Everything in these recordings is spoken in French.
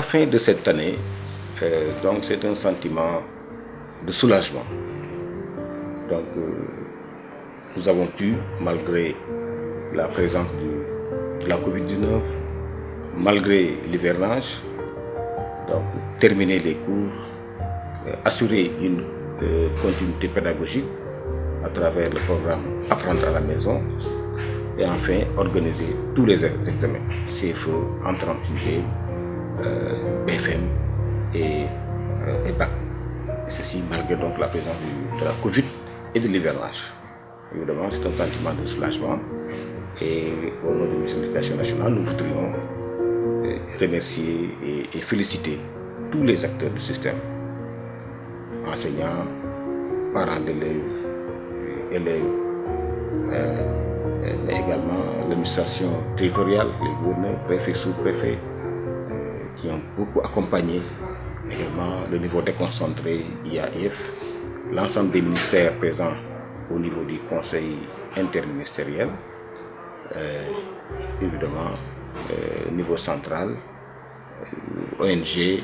fin de cette année, donc c'est un sentiment de soulagement. Donc nous avons pu, malgré la présence de la Covid-19, malgré l'hivernage, donc terminer les cours, assurer une continuité pédagogique à travers le programme Apprendre à la maison et enfin organiser tous les examens, CFE, entrée en sixième, BFM et BAC. Et ceci malgré donc la présence de la Covid et de l'hivernage. Évidemment, c'est un sentiment de soulagement et au nom du ministère de l'Éducation nationale, nous voudrions remercier et féliciter tous les acteurs du système, enseignants, parents d'élèves, élèves, mais également l'administration territoriale, les gouverneurs, préfets, sous-préfets, qui ont beaucoup accompagné, également le niveau déconcentré IAF, l'ensemble des ministères présents au niveau du conseil interministériel, évidemment niveau central, ONG,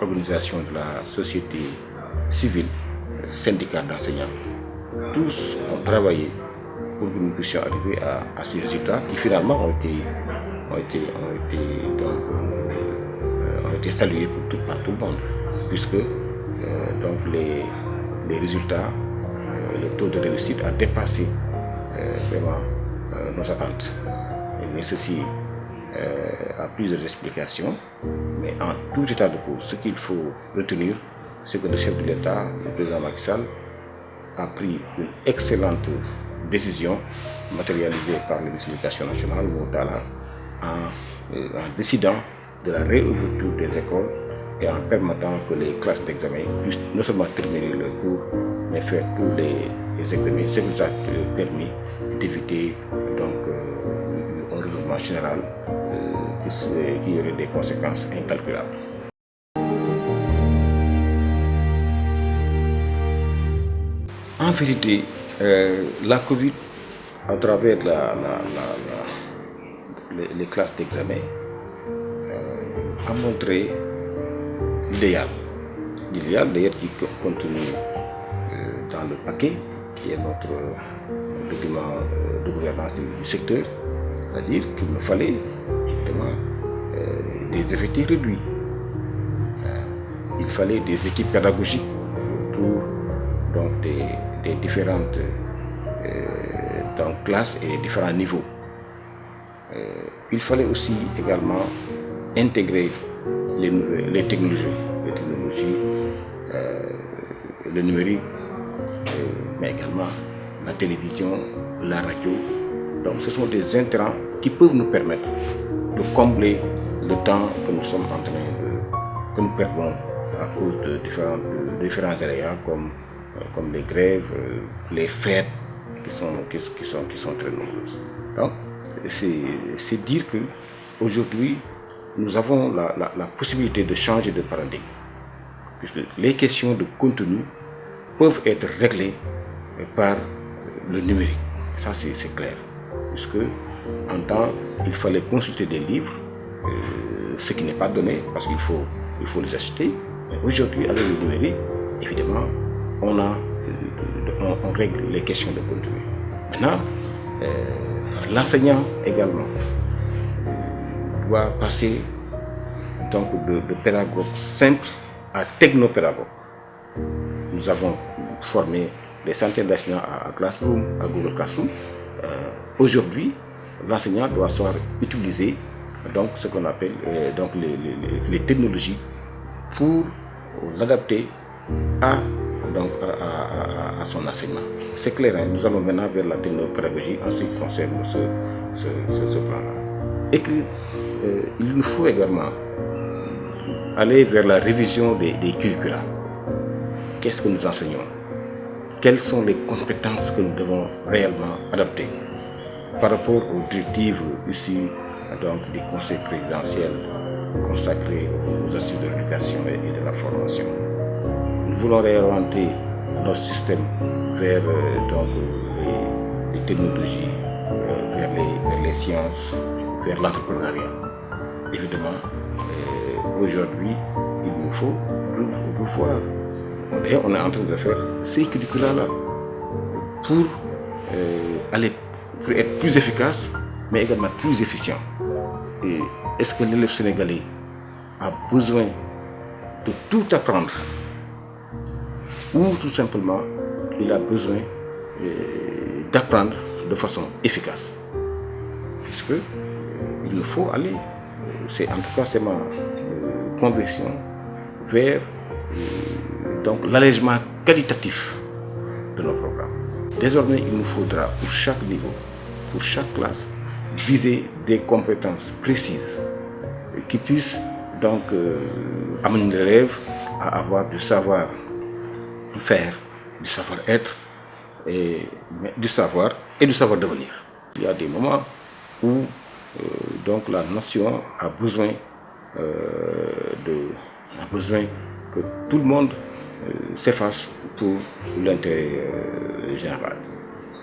organisation de la société civile, syndicats d'enseignants. Tous ont travaillé pour que nous puissions arriver à ces résultats qui finalement ont été salués par tout le monde, puisque donc les résultats, le taux de réussite a dépassé vraiment nos attentes. Mais ceci a plusieurs explications, mais en tout état de cause, ce qu'il faut retenir, c'est que le chef de l'État, le président Macky Sall, a pris une excellente décision matérialisée par le ministre de l'Éducation nationale, Moutala, en décidant de la réouverture des écoles et en permettant que les classes d'examen puissent non seulement terminer leur cours, mais faire tous les examens, ce qui nous a permis d'éviter donc un renouvellement général qui aurait des conséquences incalculables. En vérité, la Covid, à travers les classes d'examen, a montré l'idéal. L'idéal d'ailleurs qui est contenu dans le paquet, qui est notre document de gouvernance du secteur, c'est-à-dire qu'il nous fallait justement des effectifs réduits. Il fallait des équipes pédagogiques autour donc, des différentes classes et des différents niveaux. Il fallait aussi également intégrer les technologies, le numérique, mais également la télévision, la radio. Donc ce sont des intrants qui peuvent nous permettre de combler le temps que nous sommes en train que nous perdons à cause de différents aléas comme les grèves, les fêtes qui sont très nombreuses. Donc c'est dire que aujourd'hui nous avons la possibilité de changer de paradigme, puisque les questions de contenu peuvent être réglées par le numérique. Ça c'est clair, puisque en temps il fallait consulter des livres, ce qui n'est pas donné parce qu'il faut les acheter. Mais aujourd'hui avec le numérique, évidemment, on règle les questions de contenu. Maintenant, l'enseignant également doit passer donc de pédagogue simple à technopédagogue. Nous avons formé des centaines d'enseignants à Classroom, à Google Classroom. Aujourd'hui, l'enseignant doit savoir utiliser donc ce qu'on appelle donc les technologies pour l'adapter à son enseignement. C'est clair, hein? Nous allons maintenant vers la technopédagogie en ce qui concerne ce plan-là. Et qu'il nous faut également aller vers la révision des curricula. Qu'est-ce que nous enseignons? Quelles sont les compétences que nous devons réellement adapter par rapport aux directives issues donc, du Conseil présidentiel consacré aux assises de l'éducation et de la formation. Nous voulons réorienter notre système vers les technologies, vers les sciences, vers l'entrepreneuriat. Évidemment, aujourd'hui, il nous faut revoir. D'ailleurs, on est en train de faire ces curricula-là pour pour être plus efficace, mais également plus efficient. Et est-ce que l'élève sénégalais a besoin de tout apprendre ou tout simplement il a besoin d'apprendre de façon efficace? Puisque il nous faut aller, en tout cas c'est ma conviction, vers donc l'allègement qualitatif de nos programmes. Désormais, il nous faudra pour chaque niveau, pour chaque classe, viser des compétences précises qui puissent donc amener l'élève à avoir du savoir-faire, du savoir-être, du savoir et du savoir-devenir. Il y a des moments où donc la nation a besoin que tout le monde s'efface pour l'intérêt général.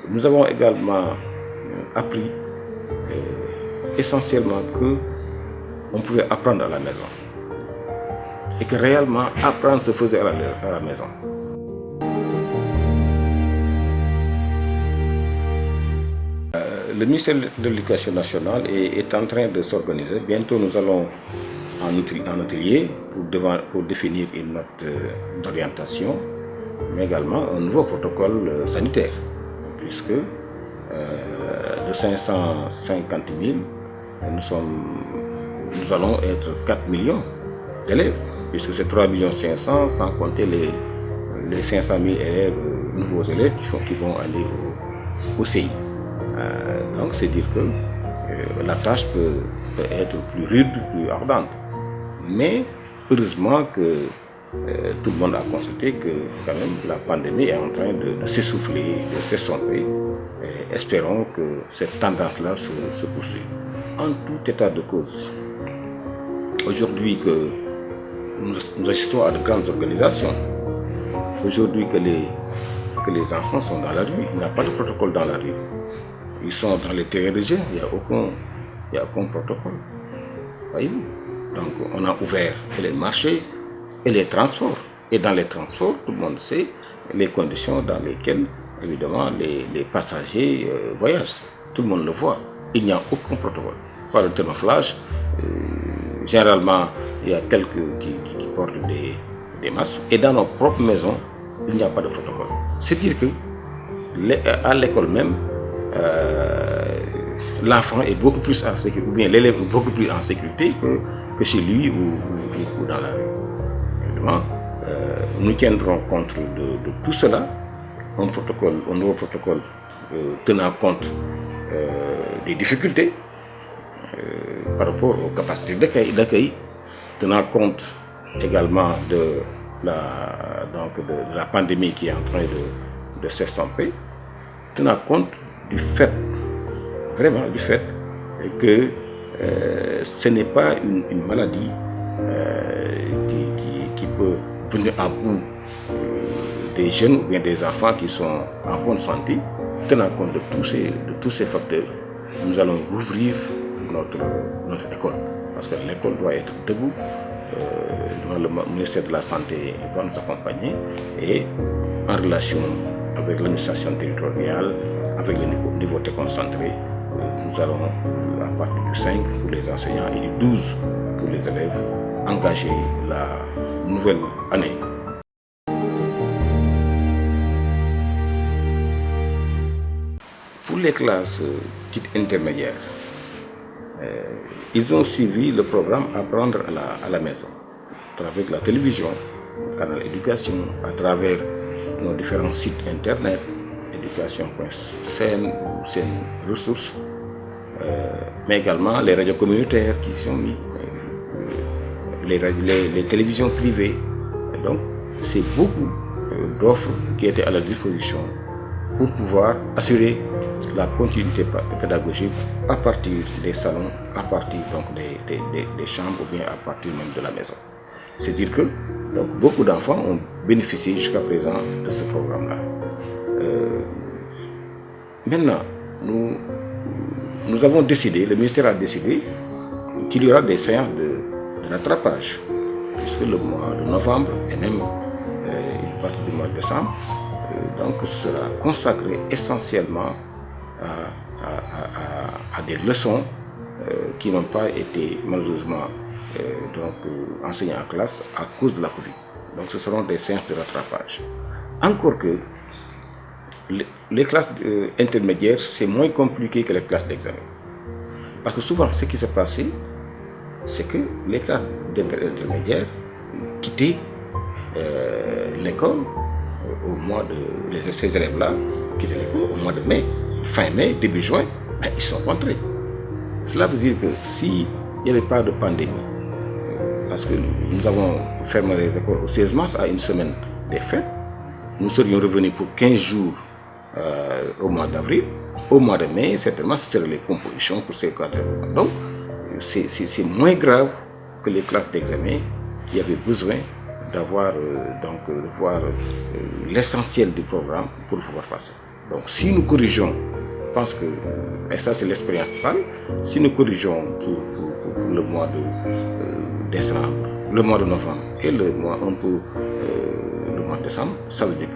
Nous avons également appris essentiellement que on pouvait apprendre à la maison et que réellement apprendre se faisait à la maison. Le ministère de l'Éducation nationale est en train de s'organiser. Bientôt, nous allons en atelier pour définir une note d'orientation, mais également un nouveau protocole sanitaire, puisque de 550 000, nous allons être 4 millions d'élèves, puisque c'est 3 500 000 sans compter les 500 000 élèves, nouveaux élèves qui vont aller au CI. Donc c'est dire que la tâche peut être plus rude, plus ardente. Mais heureusement que tout le monde a constaté que quand même la pandémie est en train de s'essouffler, de s'estomper. Espérons que cette tendance-là se poursuive. En tout état de cause, aujourd'hui que nous assistons à de grandes organisations, aujourd'hui que les enfants sont dans la rue, il n'y a pas de protocole dans la rue. Ils sont dans les terrains de jeu, il n'y a aucun protocole. Voyez-vous? Donc on a ouvert les marchés et les transports. Et dans les transports, tout le monde sait les conditions dans lesquelles, évidemment, les passagers voyagent. Tout le monde le voit. Il n'y a aucun protocole. Pas de thermoflage. Généralement, il y a quelques qui portent des masques. Et dans nos propres maisons, il n'y a pas de protocole. C'est dire que à l'école même, l'enfant est beaucoup plus en sécurité, ou bien l'élève est beaucoup plus en sécurité que chez lui ou dans la rue. Évidemment, nous tiendrons compte de tout cela, un nouveau protocole tenant compte des difficultés par rapport aux capacités d'accueil, tenant compte également de la pandémie qui est en train de s'estomper, tenant compte du fait, vraiment du fait, que ce n'est pas une maladie qui peut venir à bout des jeunes ou bien des enfants qui sont en bonne santé. Tenant compte de tous ces facteurs, nous allons rouvrir notre école. Parce que l'école doit être debout. Le ministère de la Santé va nous accompagner et en relation avec l'administration territoriale, avec le niveau déconcentré, nous allons, à partir du 5 pour les enseignants et du 12 pour les élèves, engager la nouvelle année. Pour les classes dites intermédiaires, ils ont suivi le programme Apprendre à la maison, à travers la télévision, le canal éducation, à travers nos différents sites internet, éducation.sn ou SEN ressources, mais également les radios communautaires qui sont mis, les télévisions privées. Et donc, c'est beaucoup d'offres qui étaient à la disposition pour pouvoir assurer la continuité pédagogique à partir des salons, à partir donc des chambres ou bien à partir même de la maison. C'est dire que donc, beaucoup d'enfants ont bénéficié jusqu'à présent de ce programme-là. Maintenant, nous avons décidé, le ministère a décidé qu'il y aura des séances de de rattrapage, puisque le mois de novembre et même une partie du mois de décembre donc sera consacré essentiellement à des leçons qui n'ont pas été malheureusement enseignées en classe à cause de la Covid. Donc ce seront des séances de rattrapage. Encore que les classes intermédiaires, c'est moins compliqué que les classes d'examen. Parce que souvent, ce qui s'est passé, c'est que les classes intermédiaires quittaient l'école au mois de... Ces élèves-là quittaient l'école au mois de mai, fin mai, début juin, mais ils sont rentrés. Cela veut dire que s'il n'y avait pas de pandémie, parce que nous avons fermé les écoles au 16 mars, à une semaine des fêtes, nous serions revenus pour 15 jours au mois d'avril. Au mois de mai, certainement, ce seraient les compositions pour ces classes. Donc, c'est moins grave que les classes d'examen qui avaient besoin d'avoir l'essentiel du programme pour pouvoir passer. Donc, si nous corrigeons, je pense que, et ça c'est l'expérience qui parle, si nous corrigeons pour le mois de décembre, le mois de novembre et le mois de décembre, ça veut dire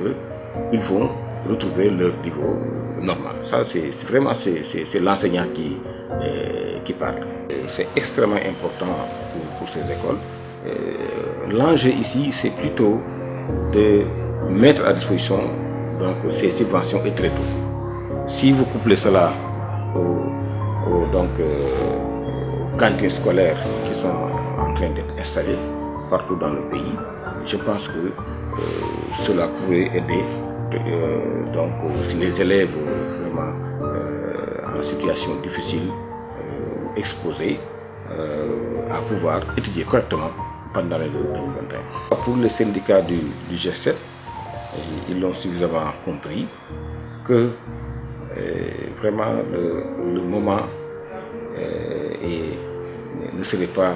qu'ils vont retrouver leur niveau normal. Ça, c'est vraiment l'enseignant qui parle. C'est extrêmement important pour ces écoles. L'enjeu ici, c'est plutôt de mettre à disposition donc, ces subventions et très tôt. Si vous couplez cela aux cantines scolaires qui sont en train d'être installées partout dans le pays, je pense que cela pourrait aider les élèves vraiment en situation difficile, exposés, à pouvoir étudier correctement pendant l'année 2021. Pour les syndicats du G7, ils l'ont suffisamment compris que vraiment le moment ne serait pas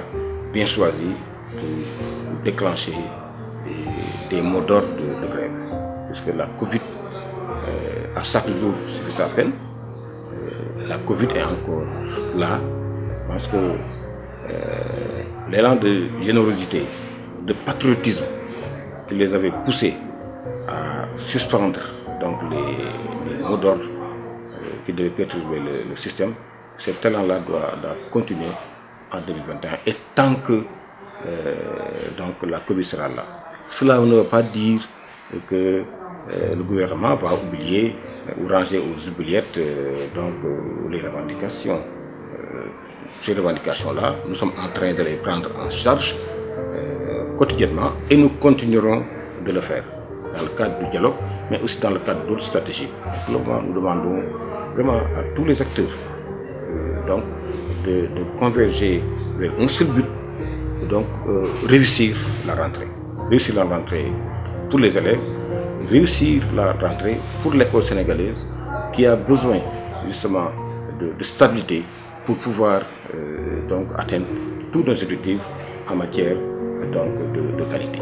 bien choisi pour déclencher des mots d'ordre de grève. Puisque la Covid, à chaque jour, se fait sa peine. La Covid est encore là, parce que l'élan de générosité, de patriotisme qui les avait poussés à suspendre donc, les mots d'ordre qui devaient perturber le système, cet élan-là doit continuer en 2021 et tant que la Covid sera là. Cela ne veut pas dire que le gouvernement va oublier ou ranger aux oubliettes les revendications. Ces revendications-là, nous sommes en train de les prendre en charge quotidiennement et nous continuerons de le faire dans le cadre du dialogue, mais aussi dans le cadre d'autres stratégies. Nous demandons vraiment à tous les acteurs de converger vers un seul but, réussir la rentrée. Réussir la rentrée pour les élèves, réussir la rentrée pour l'école sénégalaise qui a besoin justement de stabilité pour pouvoir atteindre tous nos objectifs en matière de qualité.